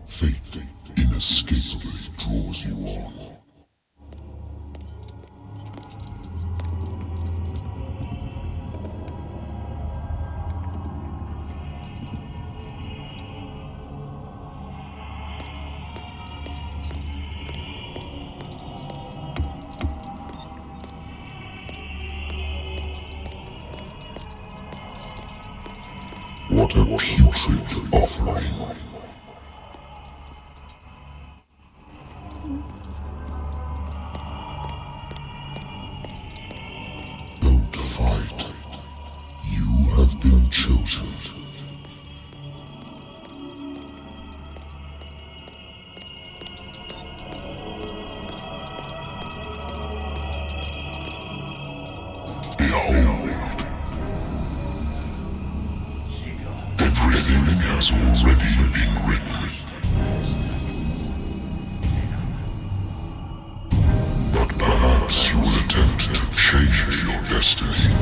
Fate inescapably draws you on. What a putrid offering. Don't fight. You have been chosen. Behold. Everything has already been written. But perhaps you will attempt to change your destiny.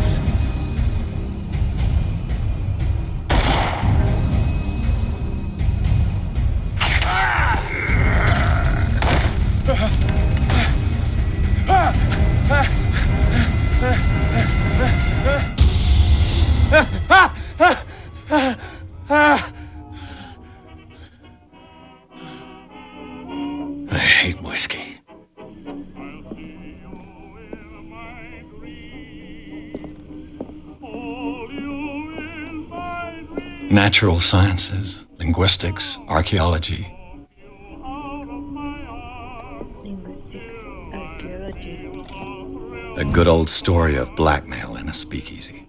I hate whiskey. Natural sciences, linguistics, archaeology. Linguistics, archaeology. A good old story of blackmail in a speakeasy.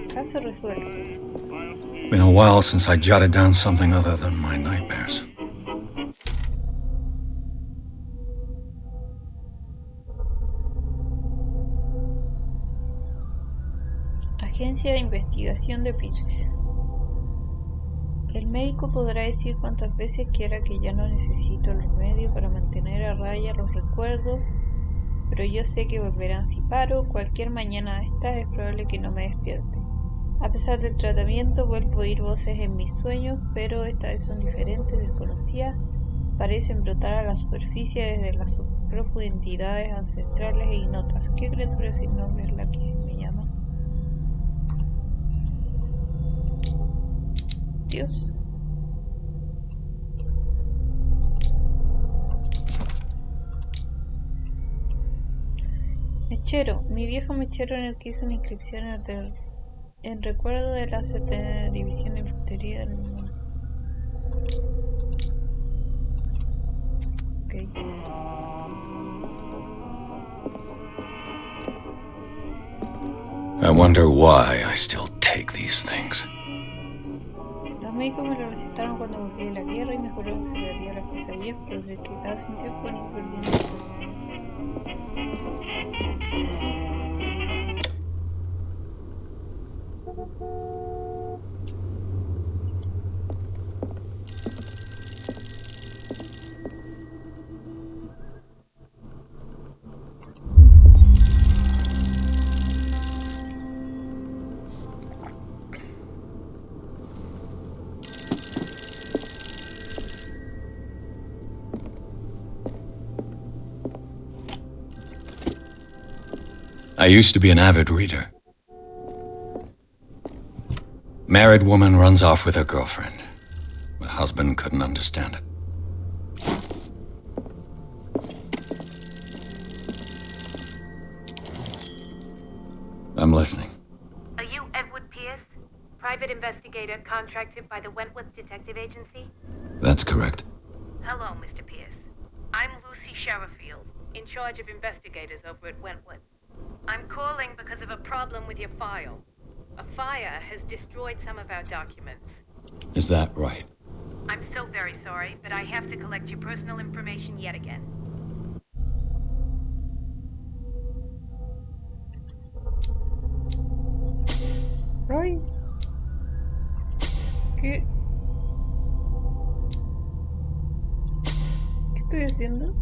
Caso resuelto. Been a while since I jotted down something other than my nightmares. Agencia de Investigación de Pierce. El médico podrá decir cuantas veces quiera que ya no necesito el remedio para mantener a raya los recuerdos, pero yo sé que volverán si paro. Cualquier mañana de estas es probable que no me despierte. A pesar del tratamiento, vuelvo a oír voces en mis sueños, pero esta vez son diferentes, desconocidas. Parecen brotar a la superficie desde las profundidades ancestrales e ignotas. ¿Qué criatura sin nombre es la que me llama? Dios. Mechero, mi viejo mechero en el que hizo una inscripción en recuerdo de la 7ª División de Infantería del mundo. Ok. I wonder why I still take these things. Los médicos me lo recetaron cuando volví de la guerra y me juraron que se le haría la pesadilla, pero desde que cada un tiempo ni perdiendo. I used to be an avid reader. Married woman runs off with her girlfriend. The husband couldn't understand it. I'm listening. Are you Edward Pierce, private investigator contracted by the Wentworth Detective Agency? That's correct. Hello, Mr. Pierce. I'm Lucy Sherrifield, in charge of investigators over at Wentworth. I'm calling because of a problem with your file. A fire has destroyed some of our documents. Is that right? I'm so very sorry, but I have to collect your personal information yet again. Ay. ¿Qué? ¿Qué estoy haciendo?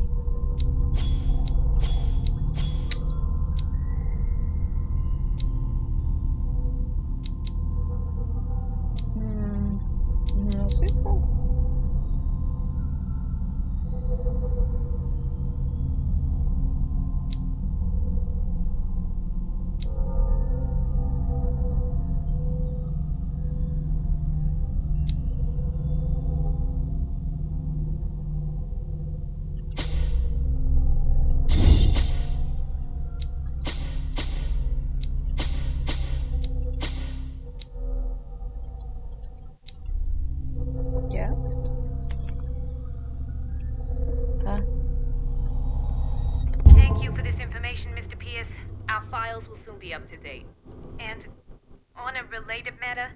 be up to date. And on a related matter,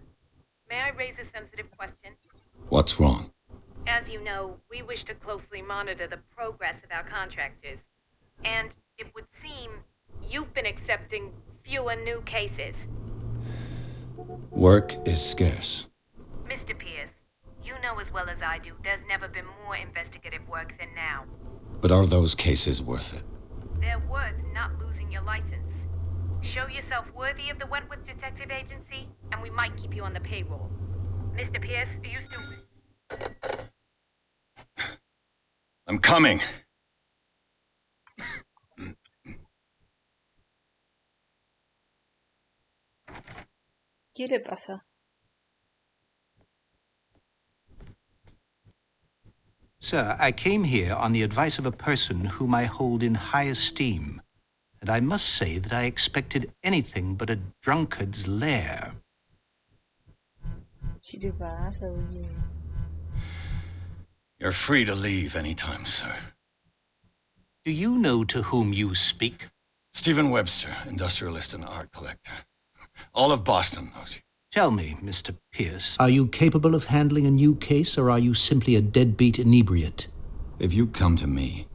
may I raise a sensitive question? What's wrong? As you know, we wish to closely monitor the progress of our contractors. And it would seem you've been accepting fewer new cases. Work is scarce. Mr. Pierce, you know as well as I do, there's never been more investigative work than now. But are those cases worth it? They're worth not losing your license. Show yourself worthy of the Wentworth Detective Agency, and we might keep you on the payroll. Mr. Pierce, do you still... I'm coming. ¿Qué le pasa? Sir, I came here on the advice of a person whom I hold in high esteem, and I must say that I expected anything but a drunkard's lair. ¿Qué te pasa, oye? You're free to leave anytime, sir. Do you know to whom you speak? Stephen Webster, industrialist and art collector. All of Boston knows you. Tell me, Mr. Pierce, are you capable of handling a new case, or are you simply a deadbeat inebriate? If you come to me,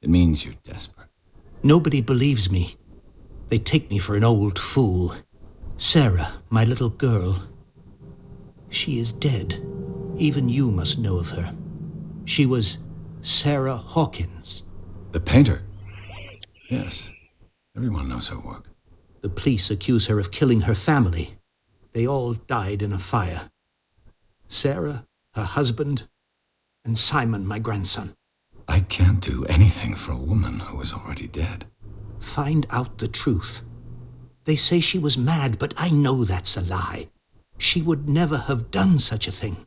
it means you're desperate. Nobody believes me. They take me for an old fool. Sarah, my little girl, she is dead. Even you must know of her. She was Sarah Hawkins. The painter? Yes. Everyone knows her work. The police accuse her of killing her family. They all died in a fire. Sarah, her husband, and Simon, my grandson. I can't do anything for a woman who is already dead. Find out the truth. They say she was mad, but I know that's a lie. She would never have done such a thing.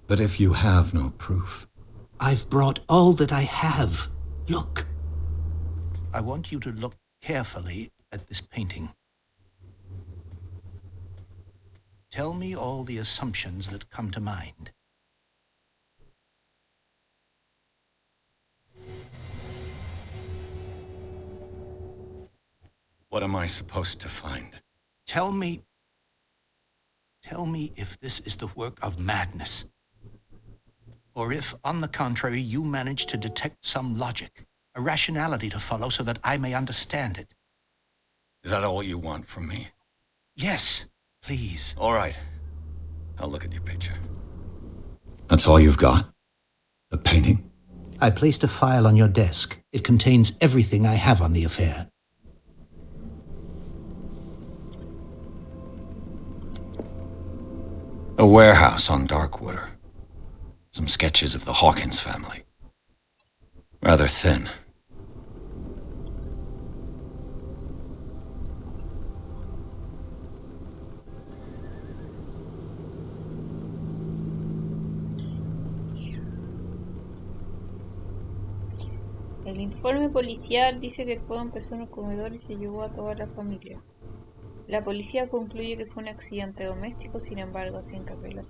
But if you have no proof... I've brought all that I have. Look. I want you to look carefully at this painting. Tell me all the assumptions that come to mind. What am I supposed to find? Tell me if this is the work of madness, or if, on the contrary, you manage to detect some logic, a rationality to follow so that I may understand it. Is that all you want from me? Yes, please. All right. I'll look at your picture. That's all you've got? The painting? I placed a file on your desk. It contains everything I have on the affair. A warehouse on Darkwater. Some sketches of the Hawkins family. Rather thin. El informe policial dice que el fuego empezó en el comedor y se llevó a toda la familia. La policía concluye que fue un accidente doméstico, sin embargo, sin capelar.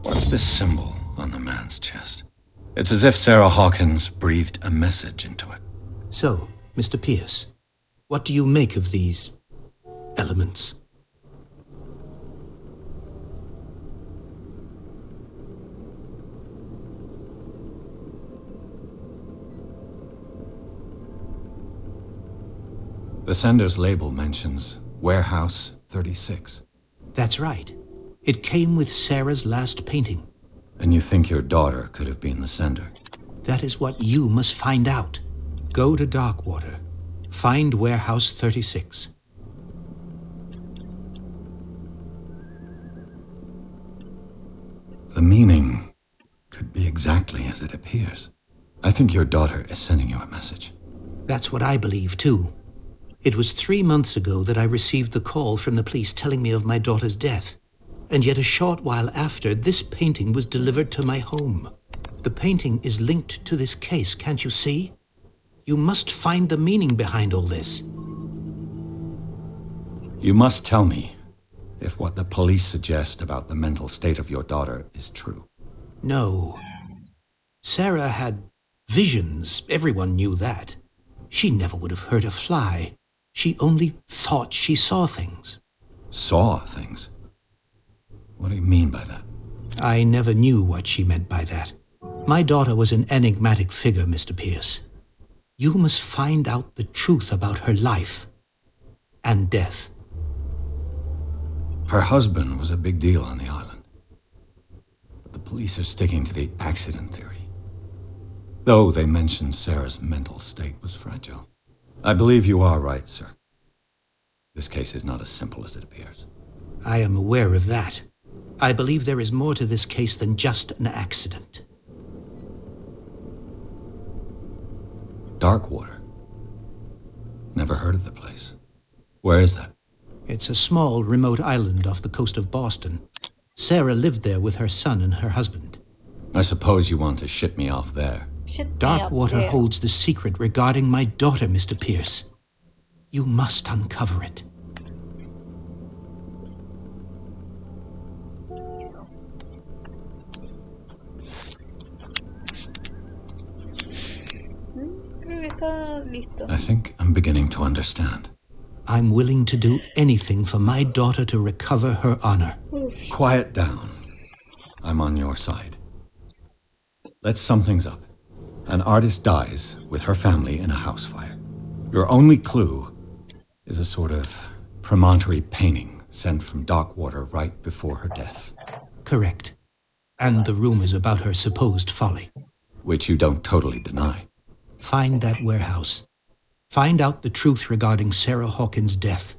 What's this symbol on the man's chest? It's as if Sarah Hawkins breathed a message into it. So, Mr. Pierce, what do you make of these elements? The sender's label mentions Warehouse 36. That's right. It came with Sarah's last painting. And you think your daughter could have been the sender? That is what you must find out. Go to Darkwater. Find Warehouse 36. The meaning could be exactly as it appears. I think your daughter is sending you a message. That's what I believe, too. It was 3 months ago that I received the call from the police telling me of my daughter's death. And yet a short while after, this painting was delivered to my home. The painting is linked to this case, can't you see? You must find the meaning behind all this. You must tell me if what the police suggest about the mental state of your daughter is true. No. Sarah had visions. Everyone knew that. She never would have hurt a fly. She only thought she saw things. Saw things? What do you mean by that? I never knew what she meant by that. My daughter was an enigmatic figure, Mr. Pierce. You must find out the truth about her life and death. Her husband was a big deal on the island. But the police are sticking to the accident theory. Though they mentioned Sarah's mental state was fragile. I believe you are right, sir. This case is not as simple as it appears. I am aware of that. I believe there is more to this case than just an accident. Darkwater. Never heard of the place. Where is that? It's a small, remote island off the coast of Boston. Sarah lived there with her son and her husband. I suppose you want to ship me off there. Darkwater holds the secret regarding my daughter, Mr. Pierce. You must uncover it. Creo que está listo. I think I'm beginning to understand. I'm willing to do anything for my daughter to recover her honor. Quiet down. I'm on your side. Let's sum things up. An artist dies with her family in a house fire. Your only clue is a sort of promontory painting sent from Darkwater right before her death. Correct. And the rumors about her supposed folly. Which you don't totally deny. Find that warehouse. Find out the truth regarding Sarah Hawkins' death.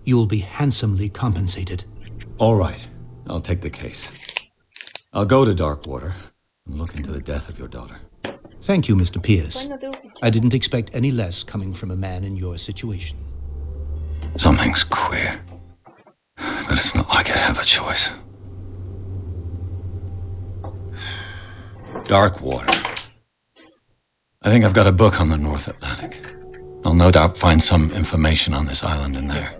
You'll be handsomely compensated. All right. I'll take the case. I'll go to Darkwater and look into the death of your daughter. Thank you, Mr. Pierce. I didn't expect any less coming from a man in your situation. Something's queer. But it's not like I have a choice. Darkwater. I think I've got a book on the North Atlantic. I'll no doubt find some information on this island in there.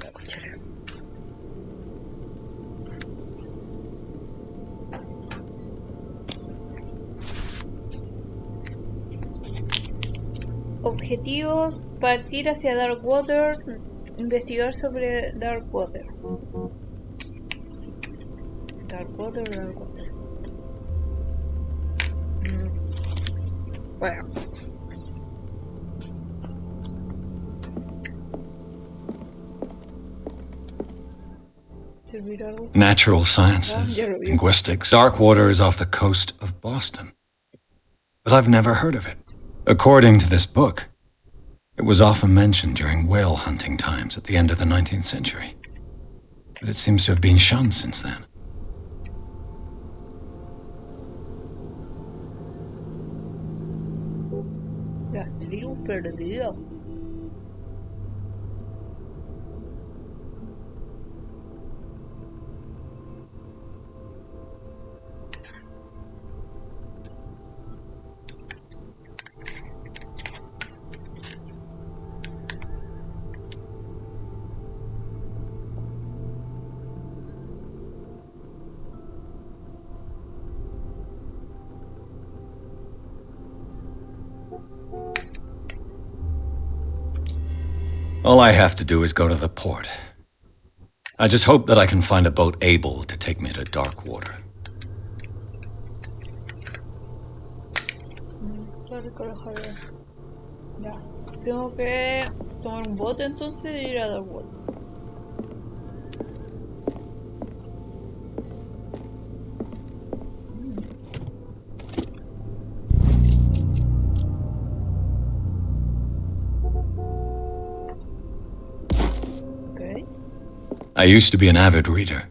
Objetivos: partir hacia Darkwater, investigar sobre Darkwater. Darkwater. Bueno. Natural sciences, linguistics. Darkwater is off the coast of Boston. But I've never heard of it. According to this book, it was often mentioned during whale hunting times at the end of the 19th century. But it seems to have been shunned since then. Las tribus perdidas. All I have to do is go to the port. I just hope that I can find a boat able to take me to Darkwater. Ya, tengo que tomar un bote entonces y ir a Darkwater. I used to be an avid reader.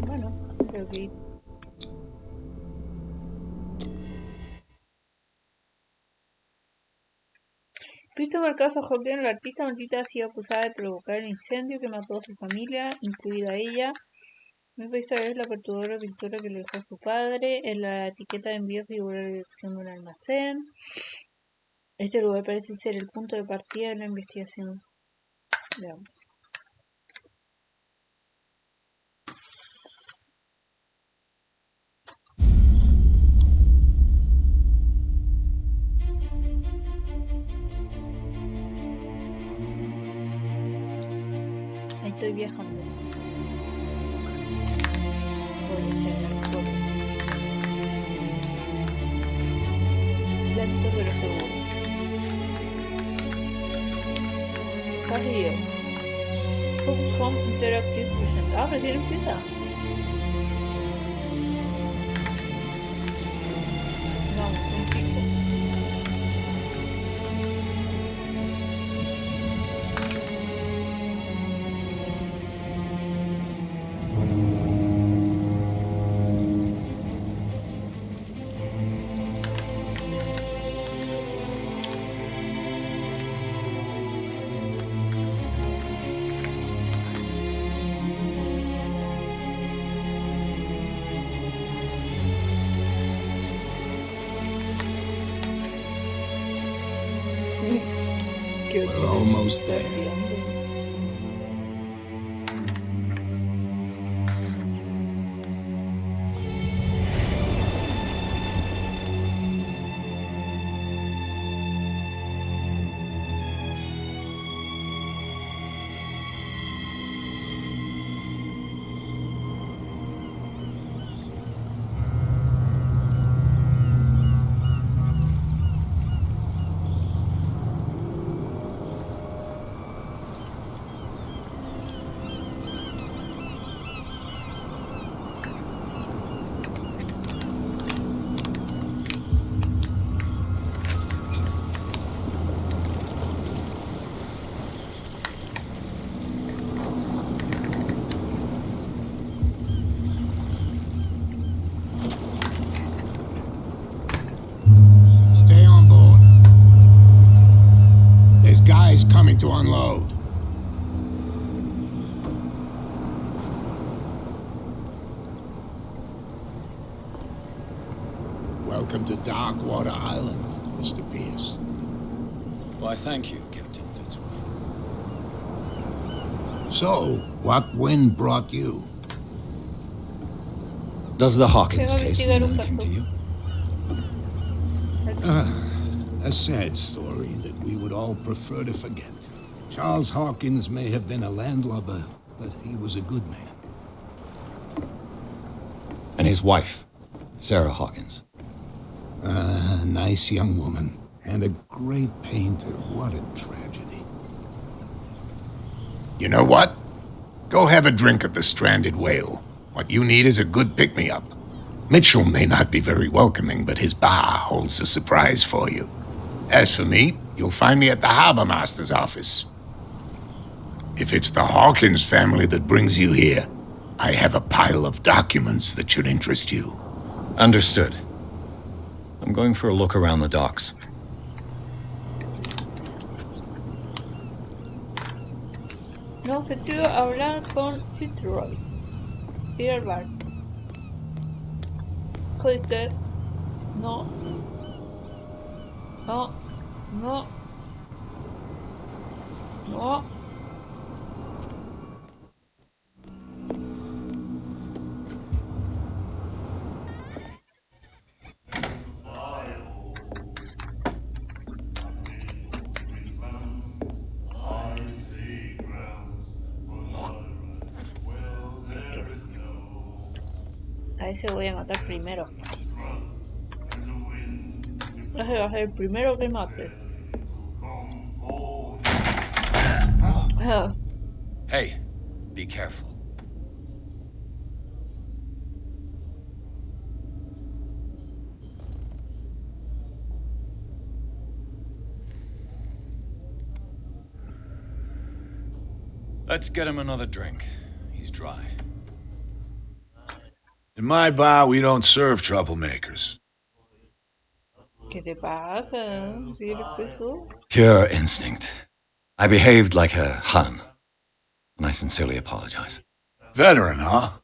Bueno, tengo que ir. Visto en el caso Hawkins, la artista maldita ha sido acusada de provocar el incendio que mató a su familia, incluida ella, Mi país es la perturbadora pintura que le dejó su padre. En la etiqueta de envío figura la dirección de un almacén. Este lugar parece ser el punto de partida de la investigación. Veamos. Estoy viajando. Voy hacia el alcohol. Lento pero seguro. Casi llego. Focus Home Interactive presenta. Ah, recién empieza. Vamos, tranquilo. We're almost there. Coming to unload. Welcome to Darkwater Island, Mr. Pierce. Why, thank you, Captain Fitzroy. So, what wind brought you? Does the Hawkins case mean anything to you? A sad story that we would all prefer to forget. Charles Hawkins may have been a landlubber, but he was a good man. And his wife, Sarah Hawkins. A nice young woman, and a great painter. What a tragedy. You know what? Go have a drink at the Stranded Whale. What you need is a good pick-me-up. Mitchell may not be very welcoming, but his bar holds a surprise for you. As for me, you'll find me at the Harbor Master's office. If it's the Hawkins family that brings you here, I have a pile of documents that should interest you. Understood. I'm going for a look around the docks. No objetivo hablar con Fitzroy. Ir al bar. Jodiste. No. No. No. No. A ese voy a matar primero. Ese va a ser el primero que mate. Hey, be careful. Let's get him another drink. He's dry. In my bar, we don't serve troublemakers. ¿Qué te pasa? ¿Sí eres peso? Pure instinct. I behaved like a Hun, and I sincerely apologize. Veteran, huh?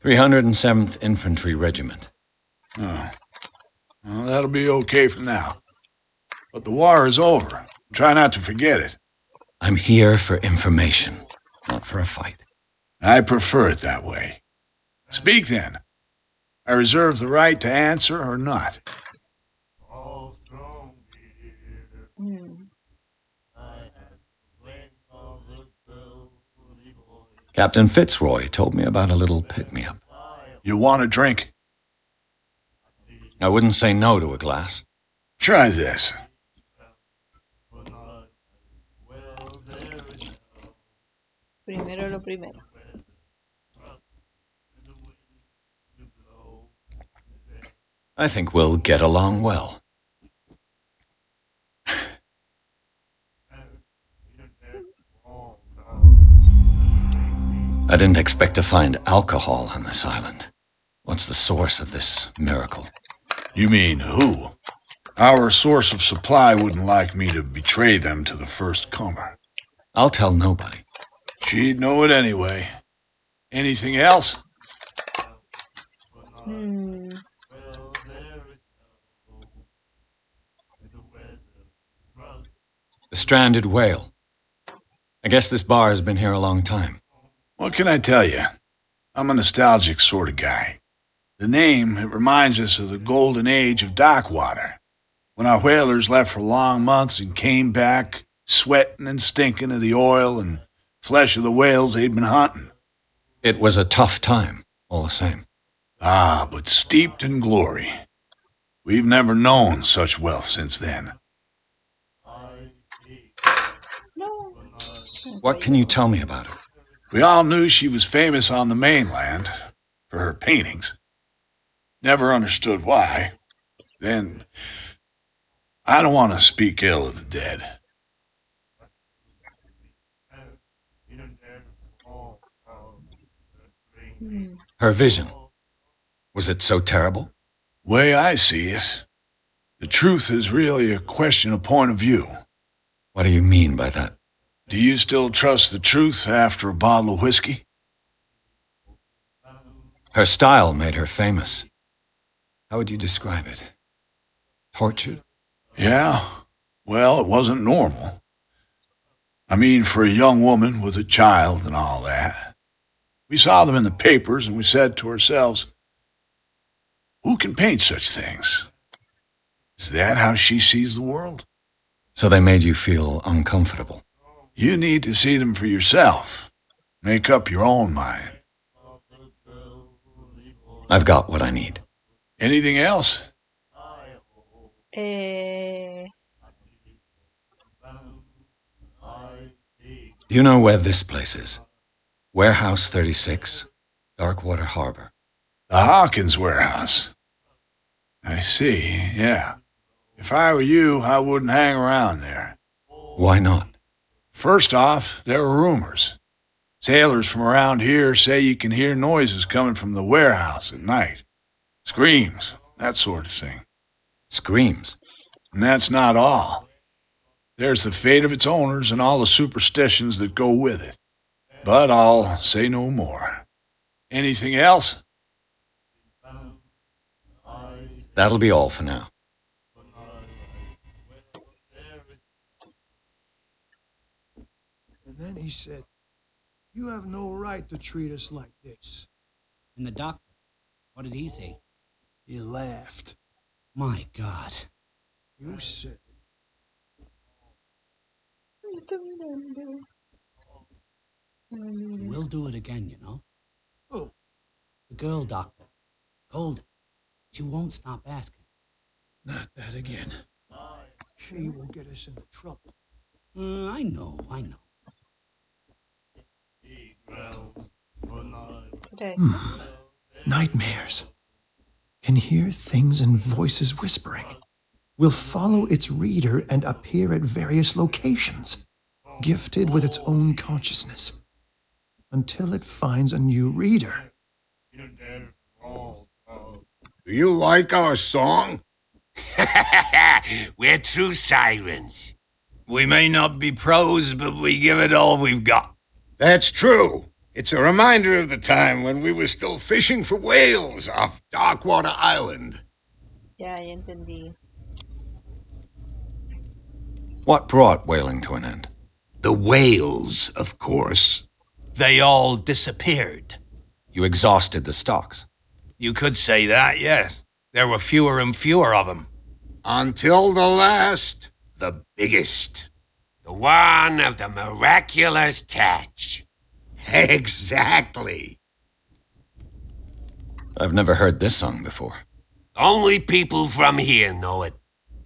307th Infantry Regiment. Oh. Well, that'll be okay for now. But the war is over. Try not to forget it. I'm here for information, not for a fight. I prefer it that way. Speak then. I reserve the right to answer or not. Captain Fitzroy told me about a little pick-me-up. You want a drink? I wouldn't say no to a glass. Try this. Primero lo primero. I think we'll get along well. I didn't expect to find alcohol on this island. What's the source of this miracle? You mean who? Our source of supply wouldn't like me to betray them to the first comer. I'll tell nobody. She'd know it anyway. Anything else? The stranded whale. I guess this bar has been here a long time. What can I tell you? I'm a nostalgic sort of guy. The name, it reminds us of the golden age of dockwater, when our whalers left for long months and came back sweating and stinking of the oil and flesh of the whales they'd been hunting. It was a tough time, all the same. Ah, but steeped in glory. We've never known such wealth since then. What can you tell me about her? We all knew she was famous on the mainland for her paintings. Never understood why. Then, I don't want to speak ill of the dead. Her vision. Was it so terrible? Way I see it, the truth is really a question of point of view. What do you mean by that? Do you still trust the truth after a bottle of whiskey? Her style made her famous. How would you describe it? Tortured? Yeah. Well, it wasn't normal. I mean, for a young woman with a child and all that. We saw them in the papers and we said to ourselves, who can paint such things? Is that how she sees the world? So they made you feel uncomfortable. You need to see them for yourself. Make up your own mind. I've got what I need. Anything else? Do you know where this place is? Warehouse 36, Darkwater Harbor. The Hawkins warehouse. I see, yeah. If I were you, I wouldn't hang around there. Why not? First off, there are rumors. Sailors from around here say you can hear noises coming from the warehouse at night. Screams, that sort of thing. Screams? And that's not all. There's the fate of its owners and all the superstitions that go with it. But I'll say no more. Anything else? That'll be all for now. And then he said, "You have no right to treat us like this." And the doctor, what did he say? He laughed. My God. You said We'll do it again, you know. Oh. The girl doctor. Golden. She won't stop asking. Not that again. She will get us into trouble. I know. Nightmares. Can hear things and voices whispering. Will follow its reader and appear at various locations, gifted with its own consciousness, until it finds a new reader. Do you like our song? We're true sirens. We may not be pros, but we give it all we've got. That's true. It's a reminder of the time when we were still fishing for whales off Darkwater Island. Ya entendí. What brought whaling to an end? The whales, of course. They all disappeared. You exhausted the stocks. You could say that, yes. There were fewer and fewer of them. Until the last, the biggest. The one of the miraculous catch. Exactly. I've never heard this song before. Only people from here know it.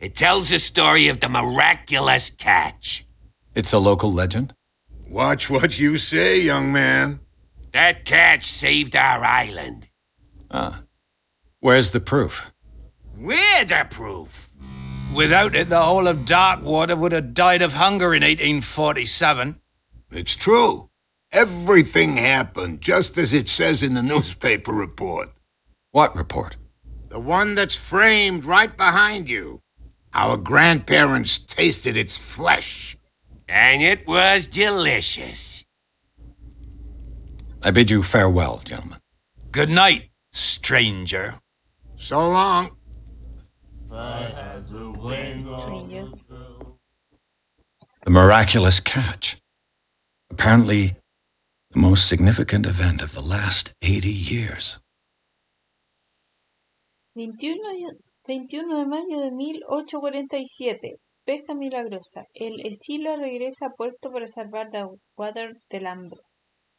It tells the story of the miraculous catch. It's a local legend? Watch what you say, young man. That catch saved our island. Ah. Where's the proof? We're the proof. Without it, the whole of Darkwater would have died of hunger in 1847. It's true. Everything happened just as it says in the newspaper report. What report? The one that's framed right behind you. Our grandparents tasted its flesh. And it was delicious. I bid you farewell, gentlemen. Good night, stranger. So long. Stranger. The miraculous catch. Apparently, the most significant event of the last 80 years. 21 de mayo de 1847. Pesca milagrosa. El Escilo regresa a puerto para salvar a Darkwater del hambre.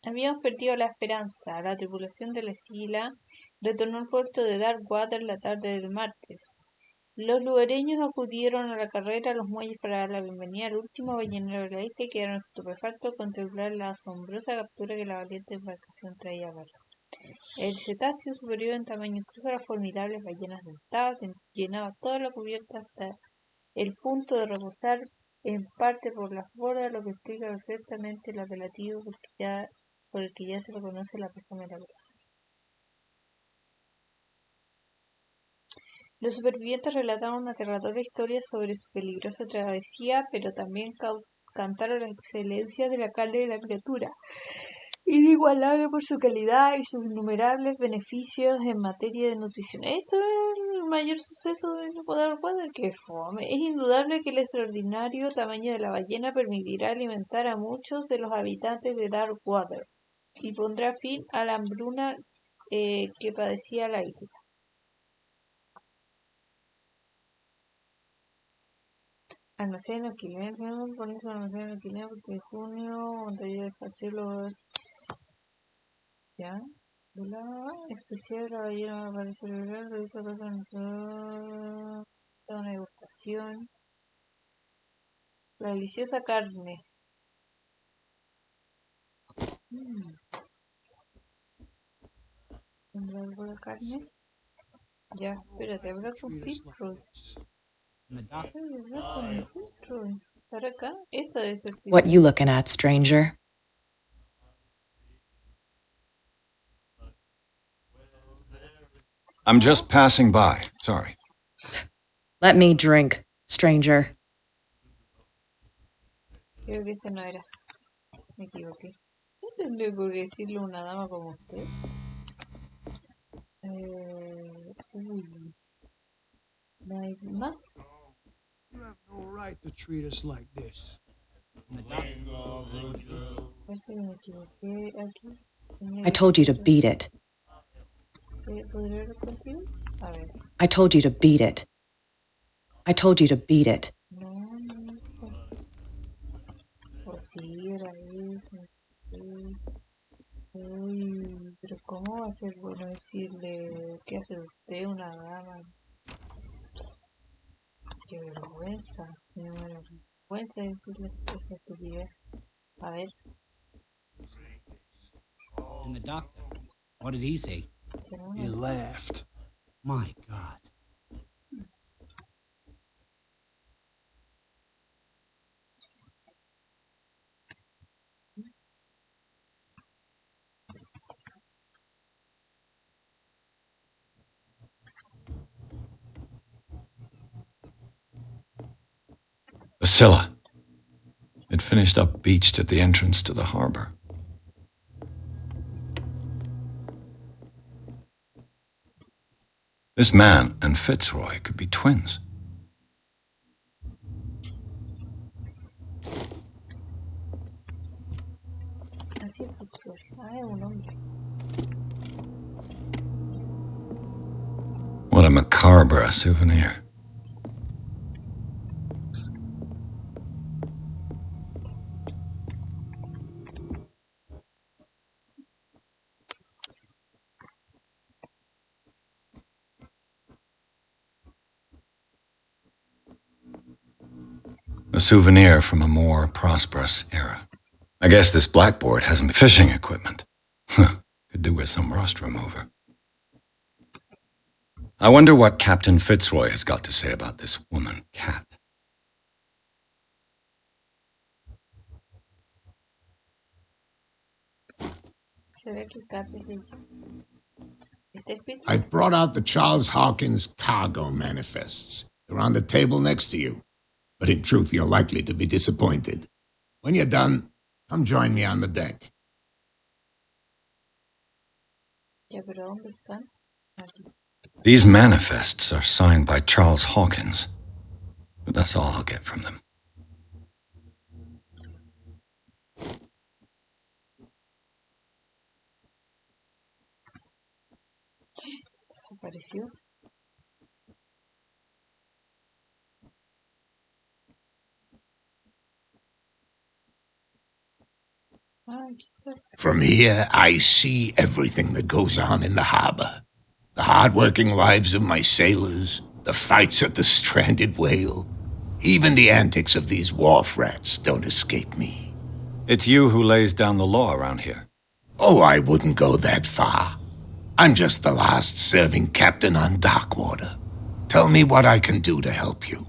Habíamos perdido la esperanza. La tripulación de la Escila retornó al puerto de Darkwater la tarde del martes. Los lugareños acudieron a la carrera a los muelles para dar la bienvenida al último ballenero de la isla y quedaron estupefactos al contemplar la asombrosa captura que la valiente embarcación traía a bordo. El cetáceo, superior en tamaño incluso a las formidables ballenas dentadas, llenaba toda la cubierta hasta el punto de reposar en parte por las bordas, lo que explica perfectamente el apelativo por el que ya se le conoce la pesca milagrosa. Los supervivientes relataron una aterradora historia sobre su peligrosa travesía, pero también cantaron la excelencia de la carne de la criatura, inigualable por su calidad y sus innumerables beneficios en materia de nutrición. Esto es el mayor suceso del Darkwater, que fome. Es indudable que el extraordinario tamaño de la ballena permitirá alimentar a muchos de los habitantes de Darkwater y pondrá fin a la hambruna que padecía la isla. Almacén alquiler, ponerse un almacén alquiler de junio, un taller espacial, ya, de la especial, la ballena va a aparecer el revisa cosas en una degustación, la deliciosa carne. ¿Tendrá algo de carne? Ya, espérate, hablar con Fitzroy. ¿Para acá? Esta debe ser What you looking at, stranger? I'm just passing by. Sorry. Let me drink, stranger. Creo que ese no era. Me equivoqué. No tendré por qué decirle a una dama como usted. Uy. ¿No hay más? You have no right to treat us like this. Parece que me equivoqué aquí. I told you to beat it. ¿Podría hablar contigo? A ver. I told you to beat it. I told you to beat it. No. O sí, era eso. Uy, pero ¿cómo va a ser bueno decirle qué hace usted, una dama? Qué vergüenza. Me da vergüenza decirle esa estupidez. A ver. And the doctor, what did he say? He laughed. My God. The Scylla. It finished up beached at the entrance to the harbor. This man and Fitzroy could be twins. Así es Fitzroy. Ah, es un hombre. What a macabre souvenir. A souvenir from a more prosperous era. I guess this blackboard hasn't fishing equipment. Could do with some rust remover. I wonder what Captain Fitzroy has got to say about this woman, Cat. I've brought out the Charles Hawkins cargo manifests. They're on the table next to you. But in truth, you're likely to be disappointed. When you're done, come join me on the deck. These manifests are signed by Charles Hawkins, but that's all I'll get from them. Desapareció. From here, I see everything that goes on in the harbor. The hard-working lives of my sailors, the fights at the stranded whale. Even the antics of these wharf rats don't escape me. It's you who lays down the law around here. Oh, I wouldn't go that far. I'm just the last serving captain on Darkwater. Tell me what I can do to help you.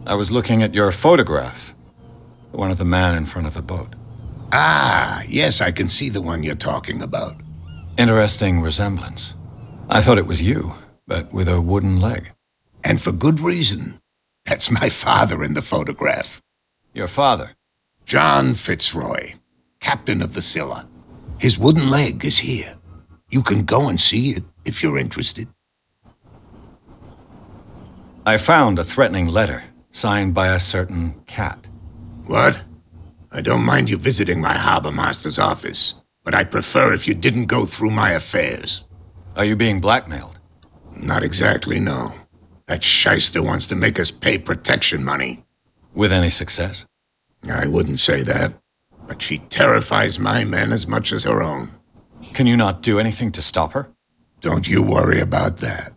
I was looking at your photograph, the one of the man in front of the boat. Ah, yes, I can see the one you're talking about. Interesting resemblance. I thought it was you, but with a wooden leg. And for good reason. That's my father in the photograph. Your father? John Fitzroy, captain of the Scylla. His wooden leg is here. You can go and see it if you're interested. I found a threatening letter signed by a certain Cat. What? I don't mind you visiting my harbor master's office, but I'd prefer if you didn't go through my affairs. Are you being blackmailed? Not exactly, no. That shyster wants to make us pay protection money. With any success? I wouldn't say that, but she terrifies my men as much as her own. Can you not do anything to stop her? Don't you worry about that.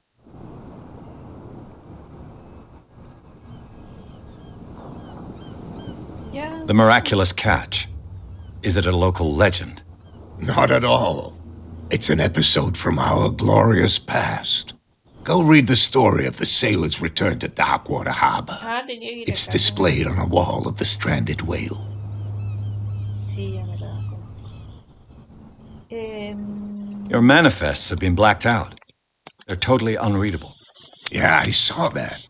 The miraculous catch. Is it a local legend? Not at all. It's an episode from our glorious past. Go read the story of the sailor's return to Darkwater Harbor. It's displayed on a wall of the stranded whale. Your manifests have been blacked out. They're totally unreadable. Yeah, I saw that.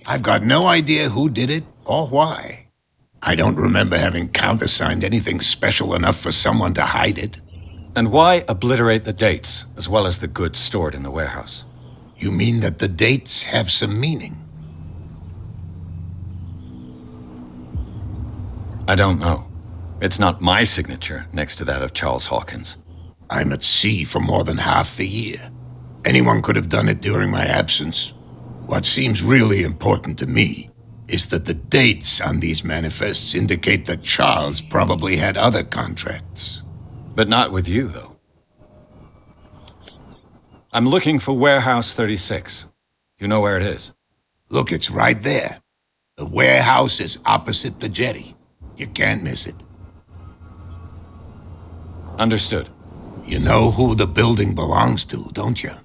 I've got no idea who did it or why. I don't remember having countersigned anything special enough for someone to hide it. And why obliterate the dates, as well as the goods stored in the warehouse? You mean that the dates have some meaning? I don't know. It's not my signature next to that of Charles Hawkins. I'm at sea for more than half the year. Anyone could have done it during my absence. What seems really important to me is that the dates on these manifests indicate that Charles probably had other contracts. But not with you, though. I'm looking for Warehouse 36. You know where it is? Look, it's right there. The warehouse is opposite the jetty. You can't miss it. Understood. You know who the building belongs to, don't you?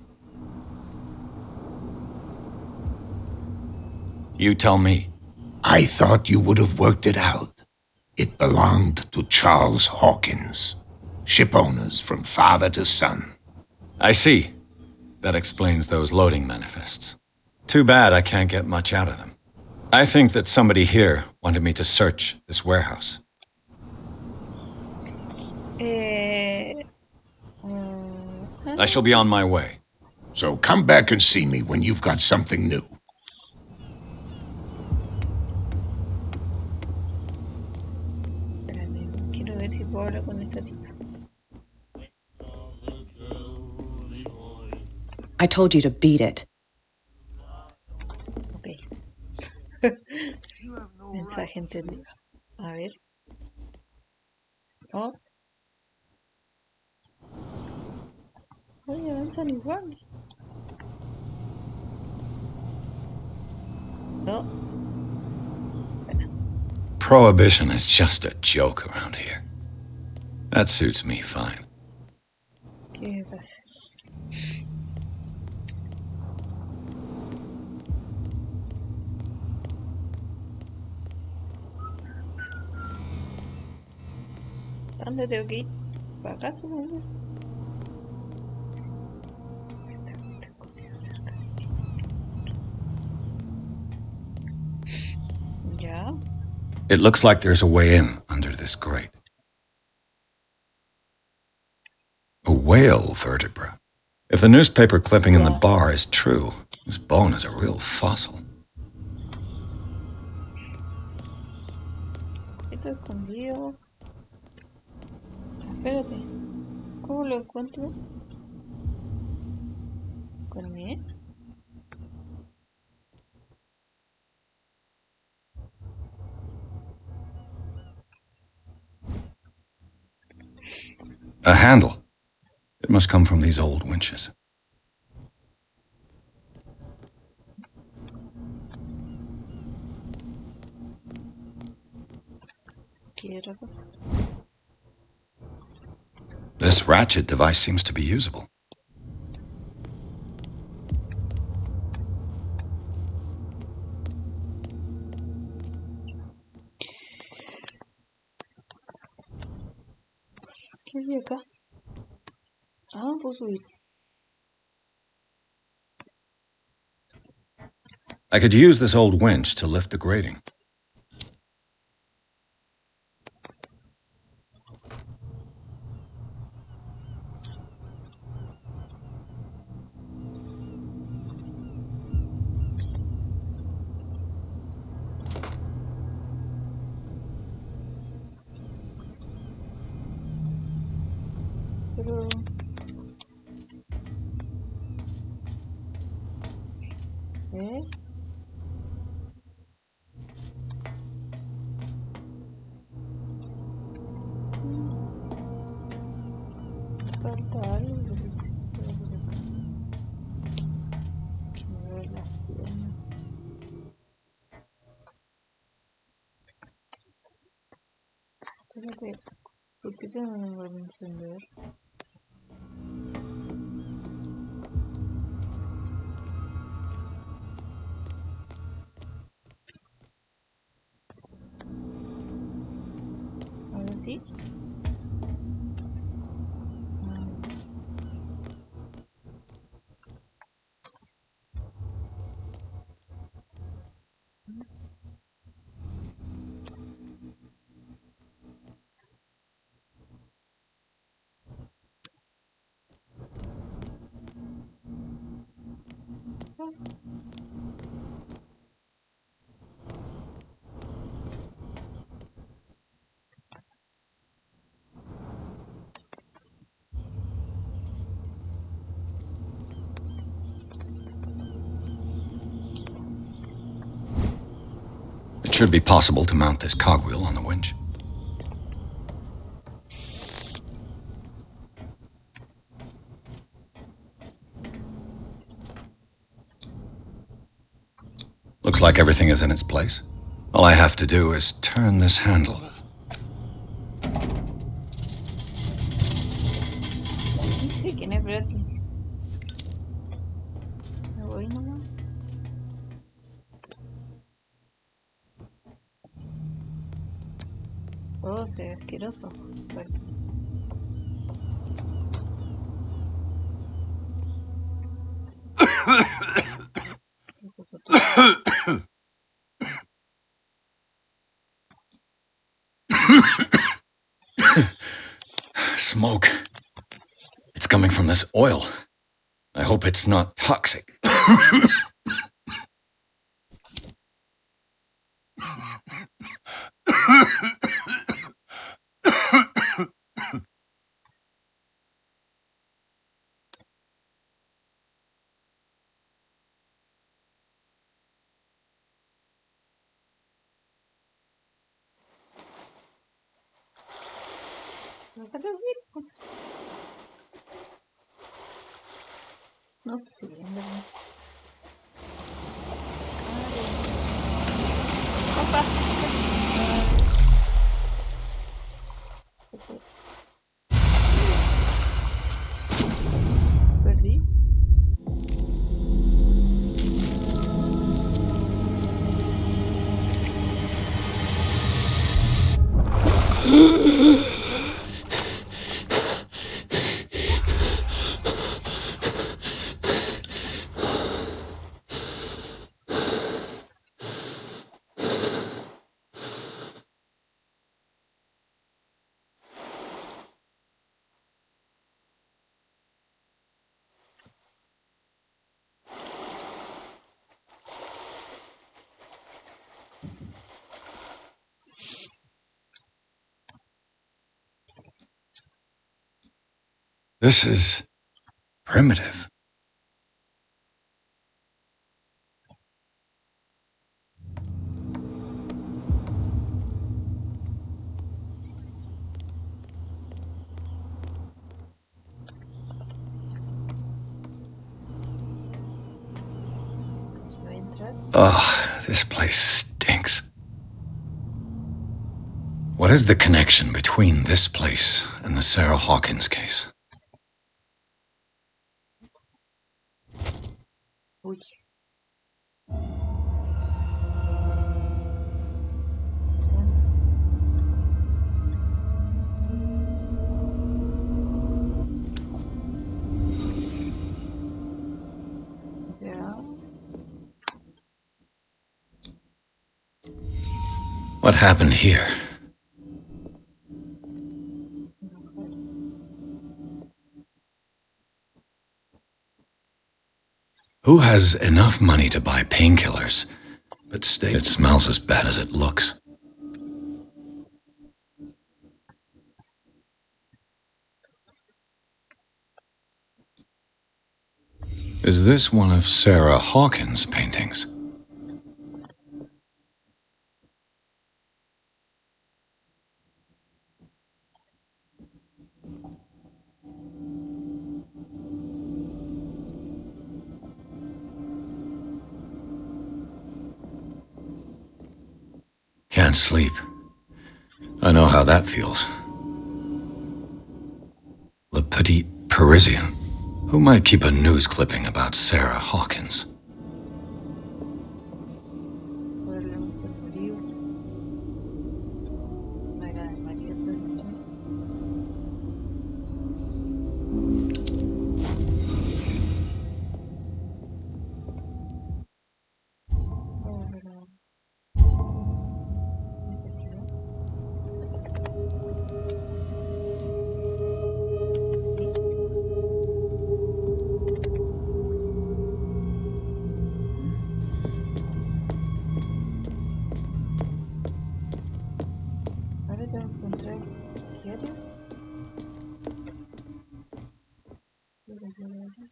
You tell me. I thought you would have worked it out. It belonged to Charles Hawkins. Ship owners from father to son. I see. That explains those loading manifests. Too bad I can't get much out of them. I think that somebody here wanted me to search this warehouse. I shall be on my way. So come back and see me when you've got something new. Espérate, quiero ver si puedo hablar con esta tipa. I told you to beat it. Ok. Mensaje entendido. A ver. Oh. Oye, avanzan igual. Oh. Prohibition is just a joke around here. That suits me fine. ¿Qué pasa? ¿Dónde tengo que ir? ¿Para acá supongo? Está escondido cerca de ti. Ya. It looks like there's a way in under this grate. A whale vertebra. If the newspaper clipping in the bar is true, this bone is a real fossil. Está escondido. Espérate. ¿Cómo lo encuentro? ¿Con él? A handle. It must come from these old winches. ¿Qué otra cosa? This ratchet device seems to be usable. ¿Qué hay acá? Ah, puedo subir. I could use this old winch to lift the grating. Pero... ¿Eh? Falta algo, pero sí. Que me duele las piernas. Espérate, ¿por qué tengo que volver a encender? Ahora sí. It should be possible to mount this cogwheel on the winch. Looks like everything is in its place. All I have to do is turn this handle. Dice que no es gratis. Me voy nomás. Oh, se ve asqueroso. Bueno. Smoke. It's coming from this oil. I hope it's not toxic. No sé, en verdad. Opa. Perdí. This is primitive. Ugh, this place stinks. What is the connection between this place and the Sarah Hawkins case? Uy. Ya. What happened here? Who has enough money to buy painkillers, but it smells as bad as it looks? Is this one of Sarah Hawkins' paintings? Can't sleep. I know how that feels. Le Petit Parisien. Who might keep a news clipping about Sarah Hawkins? Probablemente murió. No era de Marieta, ¿no? Oh, pero... ¿Necesidad? Sí. Ahora tengo que encontrar el diario. ¿Qué hora es ahora?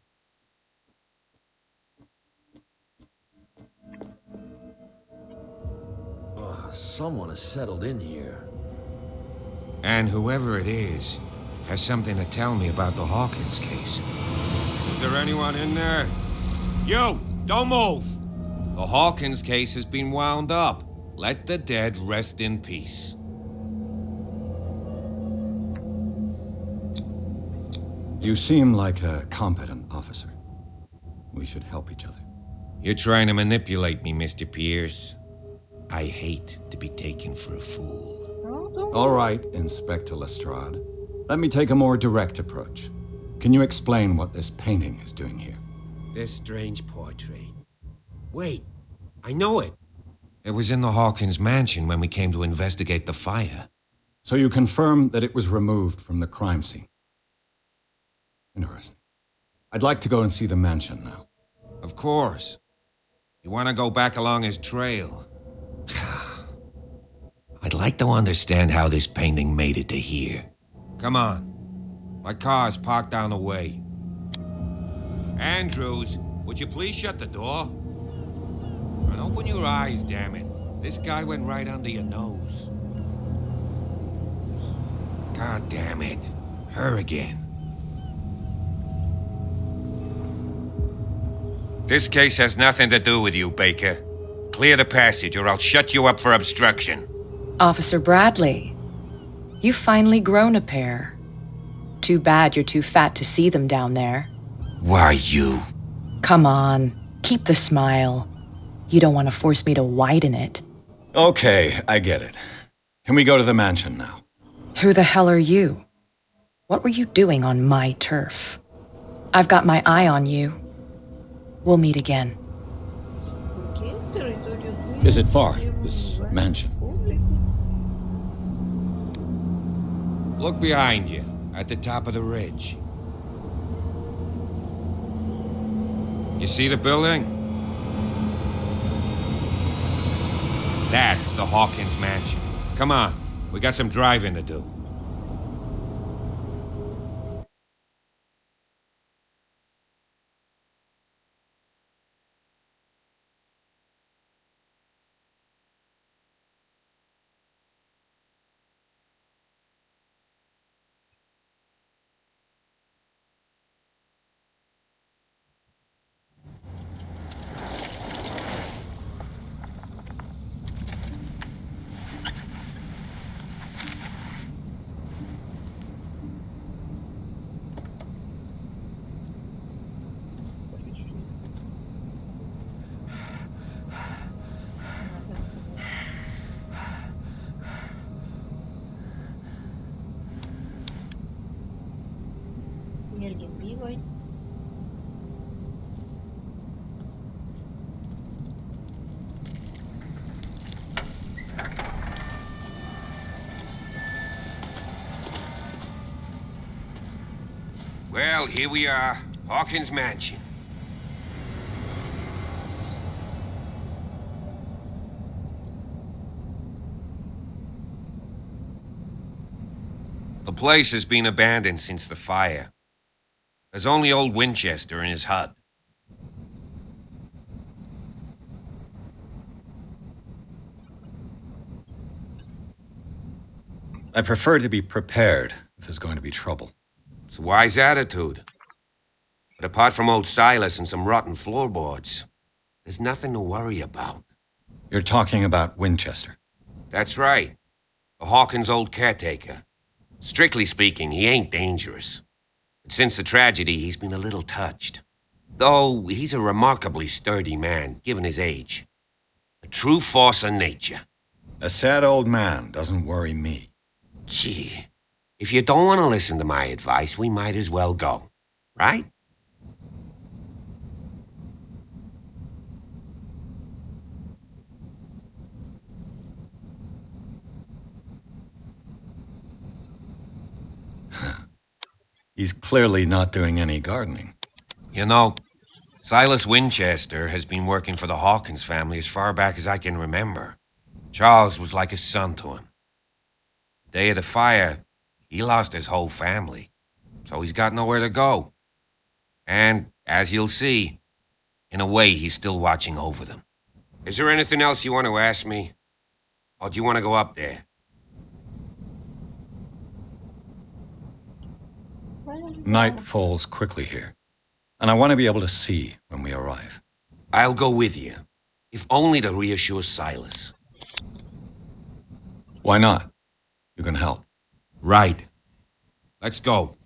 Someone has settled in here. And whoever it is has something to tell me about the Hawkins case. Is there anyone in there? You! Don't move! The Hawkins case has been wound up. Let the dead rest in peace. You seem like a competent officer. We should help each other. You're trying to manipulate me, Mr. Pierce. I hate to be taken for a fool. All right, Inspector Lestrade. Let me take a more direct approach. Can you explain what this painting is doing here? This strange portrait. Wait, I know it. It was in the Hawkins mansion when we came to investigate the fire. So you confirm that it was removed from the crime scene? Interesting. I'd like to go and see the mansion now. Of course. You want to go back along his trail? I'd like to understand how this painting made it to here. Come on. My car's parked down the way. Andrews, would you please shut the door? And open your eyes, damn it. This guy went right under your nose. God damn it. Her again. This case has nothing to do with you, Baker. Clear the passage or I'll shut you up for obstruction. Officer Bradley, you've finally grown a pair. Too bad you're too fat to see them down there. Why, you? Come on, keep the smile. You don't want to force me to widen it. Okay, I get it. Can we go to the mansion now? Who the hell are you? What were you doing on my turf? I've got my eye on you. We'll meet again. Is it far, this mansion? Look behind you, at the top of the ridge. You see the building? That's the Hawkins mansion. Come on, we got some driving to do. ¿Hay alguien vivo ahí? Well, here we are, Hawkins Mansion. The place has been abandoned since the fire. There's only old Winchester in his hut. I prefer to be prepared if there's going to be trouble. It's a wise attitude. But apart from old Silas and some rotten floorboards, there's nothing to worry about. You're talking about Winchester? That's right. The Hawkins' old caretaker. Strictly speaking, he ain't dangerous. But since the tragedy, he's been a little touched. Though he's a remarkably sturdy man, given his age. A true force of nature. A sad old man doesn't worry me. Gee, if you don't want to listen to my advice, we might as well go. Right? He's clearly not doing any gardening. You know, Silas Winchester has been working for the Hawkins family as far back as I can remember. Charles was like a son to him. The day of the fire, he lost his whole family, so he's got nowhere to go. And, as you'll see, in a way, he's still watching over them. Is there anything else you want to ask me? Or do you want to go up there? Night falls quickly here, and I want to be able to see when we arrive. I'll go with you, if only to reassure Silas. Why not? You can help. Right. Let's go.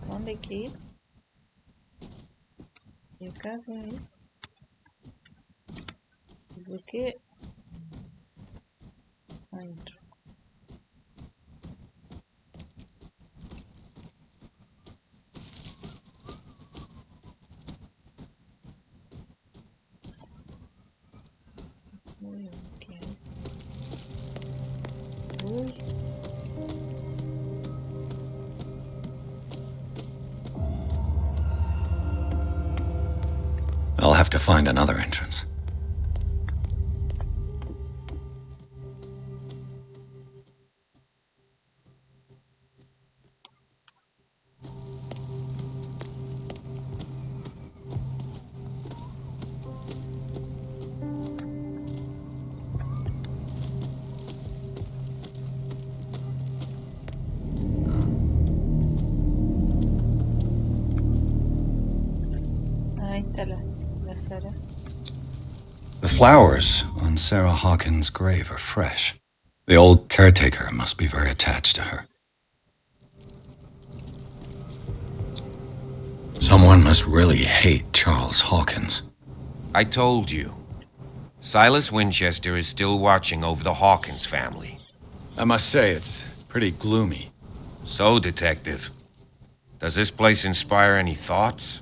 ¿Dónde hay que ir? ¿Y acá voy a ir? ¿Y por qué? Adentro. Uy, ¿qué? Uy. I'll have to find another entrance. Ahí está la Sara. The flowers on Sarah Hawkins' grave are fresh. The old caretaker must be very attached to her. Someone must really hate Charles Hawkins. I told you. Silas Winchester is still watching over the Hawkins family. I must say, it's pretty gloomy. So, Detective, does this place inspire any thoughts?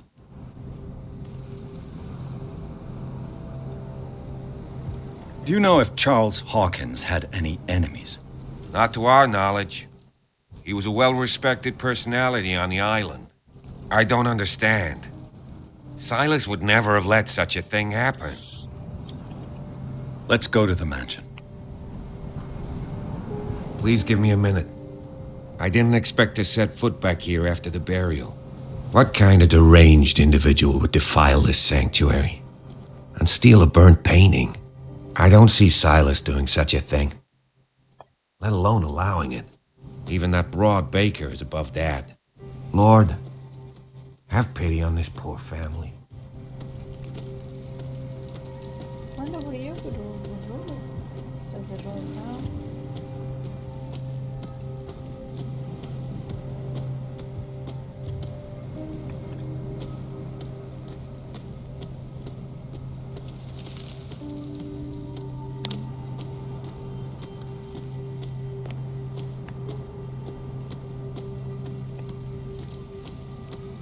Do you know if Charles Hawkins had any enemies? Not to our knowledge. He was a well-respected personality on the island. I don't understand. Silas would never have let such a thing happen. Let's go to the mansion. Please give me a minute. I didn't expect to set foot back here after the burial. What kind of deranged individual would defile this sanctuary? And steal a burnt painting? I don't see Silas doing such a thing. Let alone allowing it. Even that broad baker is above that. Lord, have pity on this poor family. Anda por allá, pero ¿dónde? Está cerrado acá.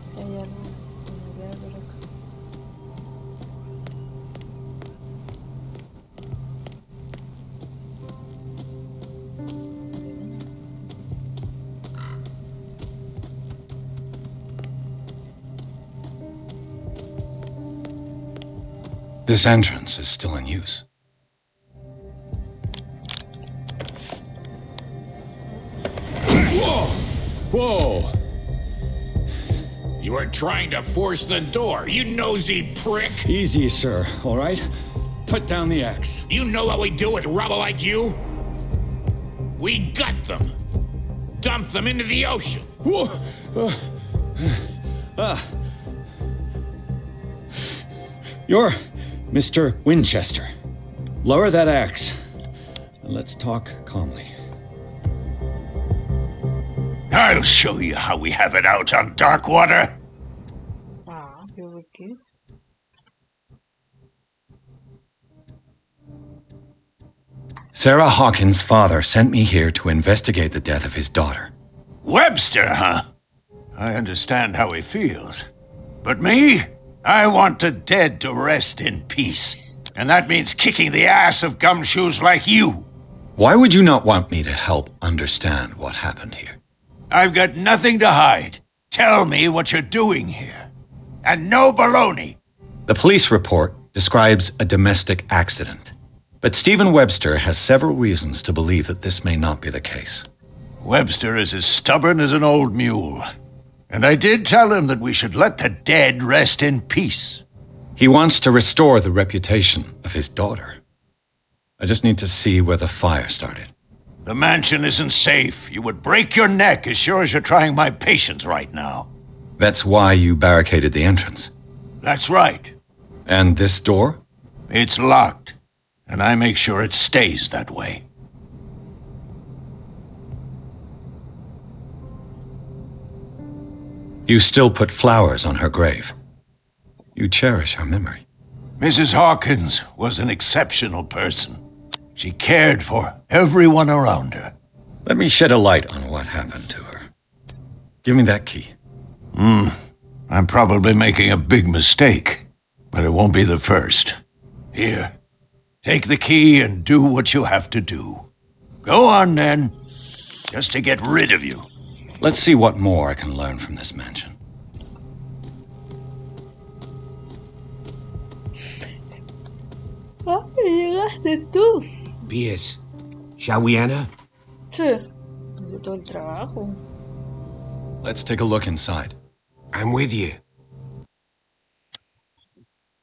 Si hay algo que me vea por acá. This entrance is still in use. Whoa! Whoa! You are trying to force the door, you nosy prick! Easy, sir, all right? Put down the axe. You know what we do with rubble like you? We gut them. Dump them into the ocean. Whoa! You're Mr. Winchester. Lower that axe. And let's talk calmly. I'll show you how we have it out on Darkwater. Ah, ¿pero qué? Sarah Hawkins' father sent me here to investigate the death of his daughter. Webster, huh? I understand how he feels. But me? I want the dead to rest in peace. And that means kicking the ass of gumshoes like you. Why would you not want me to help understand what happened here? I've got nothing to hide. Tell me what you're doing here. And no baloney. The police report describes a domestic accident. But Stephen Webster has several reasons to believe that this may not be the case. Webster is as stubborn as an old mule. And I did tell him that we should let the dead rest in peace. He wants to restore the reputation of his daughter. I just need to see where the fire started. The mansion isn't safe. You would break your neck as sure as you're trying my patience right now. That's why you barricaded the entrance. That's right. And this door? It's locked. And I make sure it stays that way. You still put flowers on her grave. You cherish her memory. Mrs. Hawkins was an exceptional person. She cared for everyone around her. Let me shed a light on what happened to her. Give me that key. I'm probably making a big mistake, but it won't be the first. Here, Take the key and do what you have to do. Go on, then. Just to get rid of you. Let's see what more I can learn from this mansion. ¡Ah, llegaste tú! Pierce, shall we enter? Sí. De todo el trabajo. Let's take a look inside. I'm with you.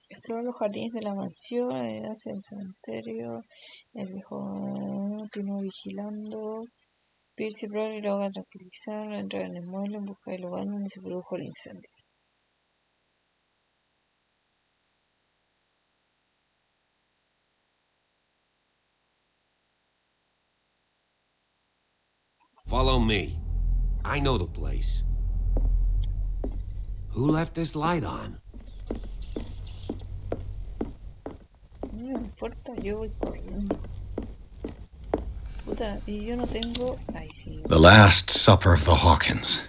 Explora los jardines de la mansión, hacia el cementerio. El viejo continúa vigilando. Pierce y Brody logra tranquilizar, entrar en el mueble en busca del lugar donde se produjo el incendio. Follow me. I know the place. Who left this light on? No me importa, yo voy corriendo. Puta, y yo no tengo... Ay, sí. The Last Supper of the Hawkins.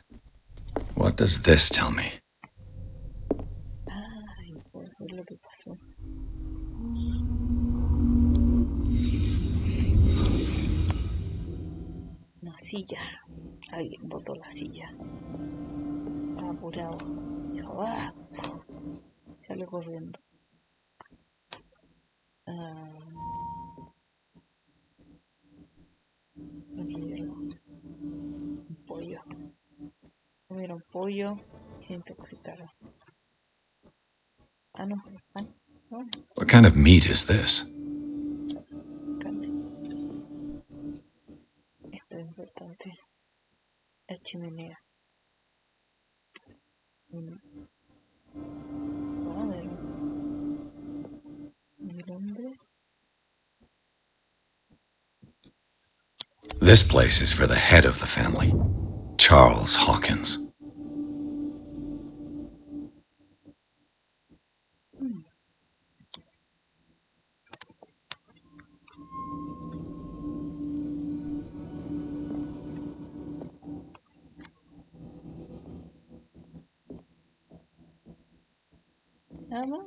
What does this tell me? Ay, pues es lo que pasó. Una silla. Alguien botó la silla. Estaba apurado. Dijo, ¡ah! Salió corriendo. Un pollo. Comieron pollo y se intoxicaron. Ah, no, pan. No, What kind of meat is this? carne. Esto es importante. La chimenea. Madre. El hombre. This place is for the head of the family, Charles Hawkins. Nada más.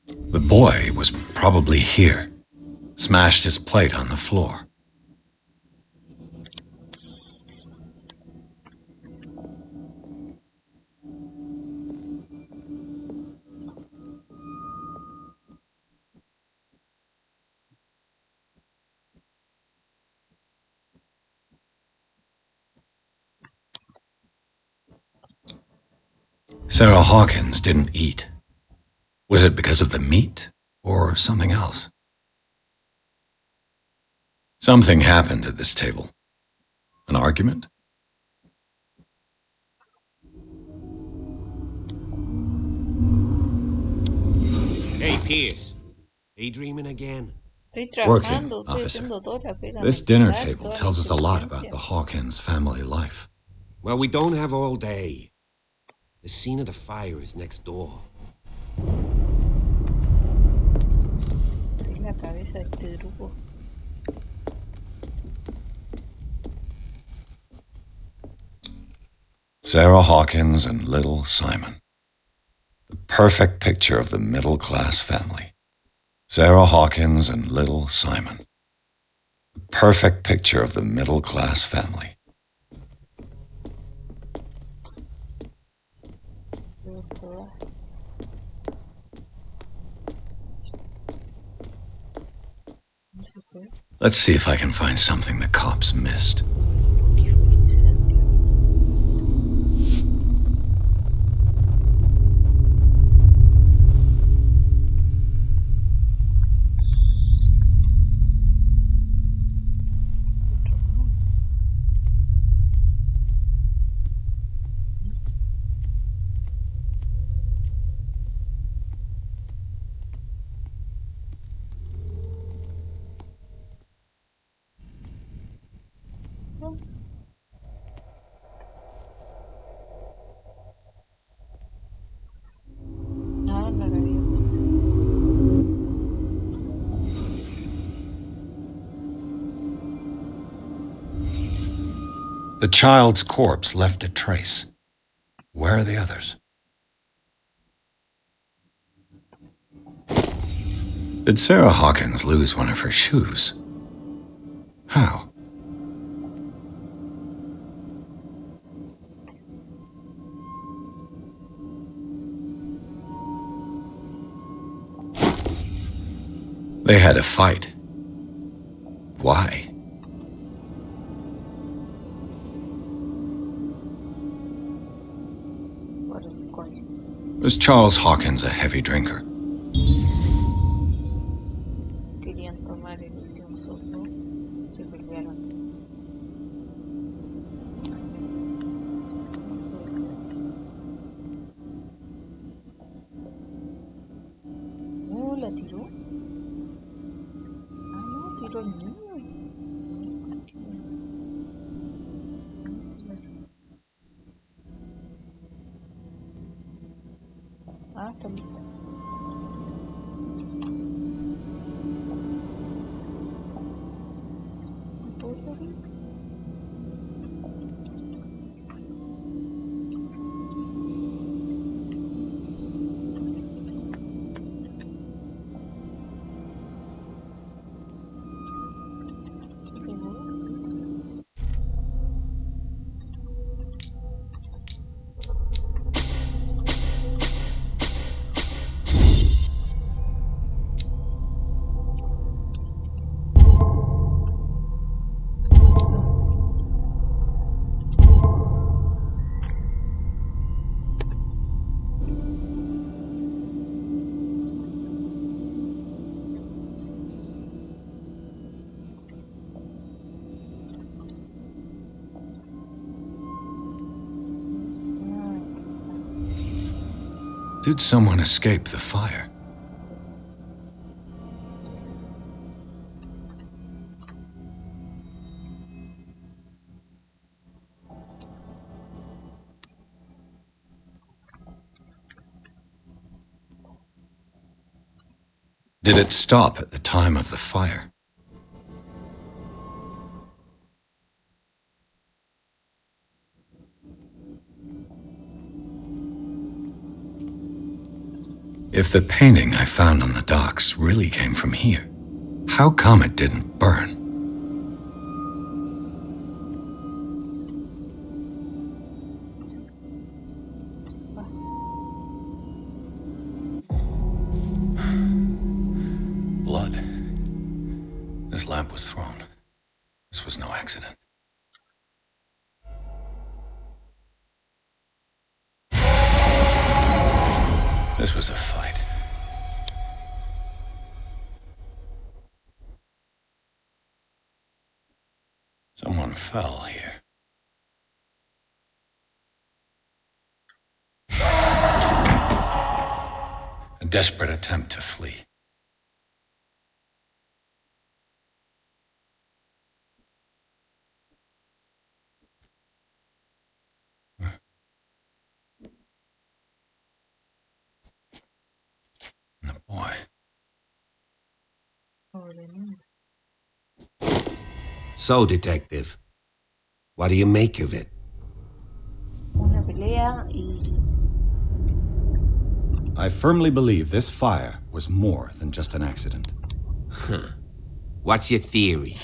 The boy was probably here. Smashed his plate on the floor. Sarah Hawkins didn't eat. Was it because of the meat or something else? Something happened at this table. An argument? Hey, Pierce. Daydreaming again? Estoy Working, trabajando, estoy officer. haciendo toda la pega. This dinner mental, table toda tells us a la lot inteligencia. about the Hawkins family life. Well, we don't have all day. The scene of the fire is next door. Soy la cabeza de este grupo. Sarah Hawkins and little Simon. The perfect picture of the middle-class family. Sarah Hawkins and little Simon. The perfect picture of the middle-class family. Let's see if I can find something the cops missed. Ah, no la había visto. The child's corpse left a trace. Where are the others? Did Sarah Hawkins lose one of her shoes? How? They had a fight. Why? Was Charles Hawkins a heavy drinker? Querían tomar el último sorbo. Se pelearon. No, la tiró. Ah, no, tiró el niño. Ah, está lista. ¿Puedo salir? Did someone escape the fire? Did it stop at the time of the fire? If the painting I found on the docks really came from here, how come it didn't burn? Blood. This lamp was thrown. This was no accident. This was a fight. Someone fell here. A desperate attempt to flee. And the boy. So, Detective, what do you make of it? Una pelea y... I firmly believe this fire was more than just an accident. Huh. What's your theory?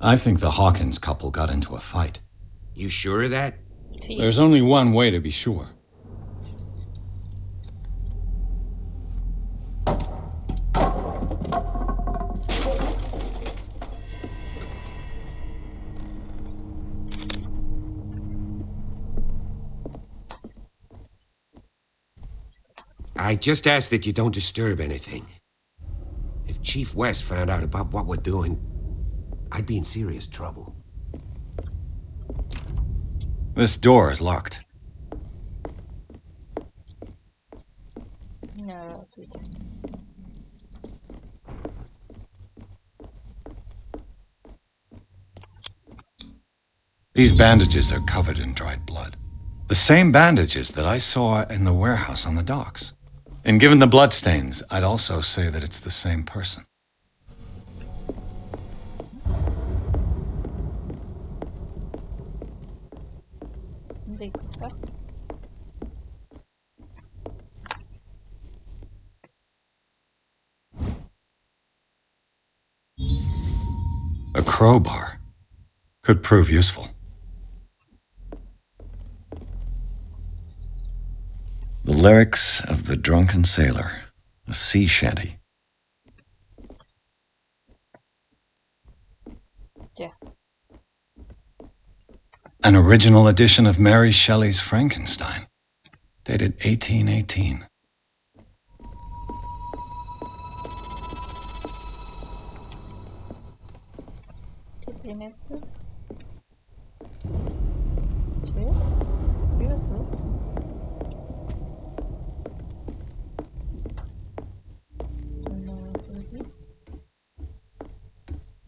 I think the Hawkins couple got into a fight. You sure of that? Sí. There's only one way to be sure. I just ask that you don't disturb anything. If Chief West found out about what we're doing, I'd be in serious trouble. This door is locked. No, These bandages are covered in dried blood. The same bandages that I saw in the warehouse on the docks. And given the bloodstains, I'd also say that it's the same person. ¿Dónde hay cosas? A crowbar could prove useful. The lyrics of The Drunken Sailor, a sea shanty. Yeah. An original edition of Mary Shelley's Frankenstein, dated 1818. ¿Qué tiene esto? ¿Qué? ¿Qué pasó? No, por aquí.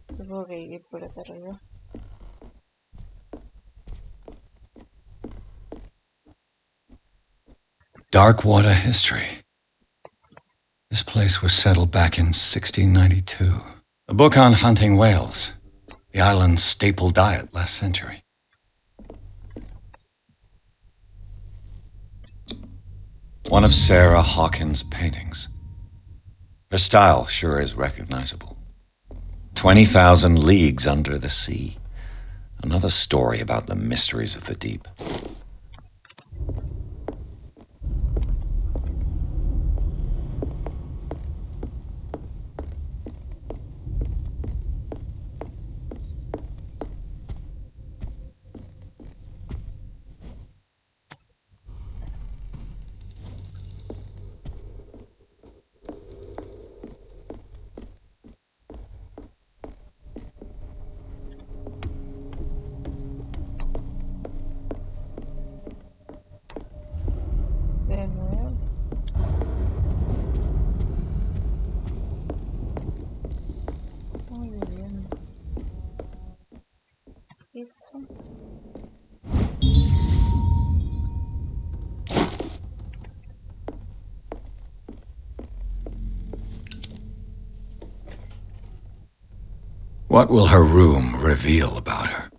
Supongo que hay que ir por acá arriba. Dark water history. This place was settled back in 1692. A book on hunting whales, the island's staple diet last century. One of Sarah Hawkins' paintings. Her style sure is recognizable. 20,000 Leagues Under the Sea. Another story about the mysteries of the deep. De nuevo. Muy bien. ¿Qué pasó? What will her room reveal about her?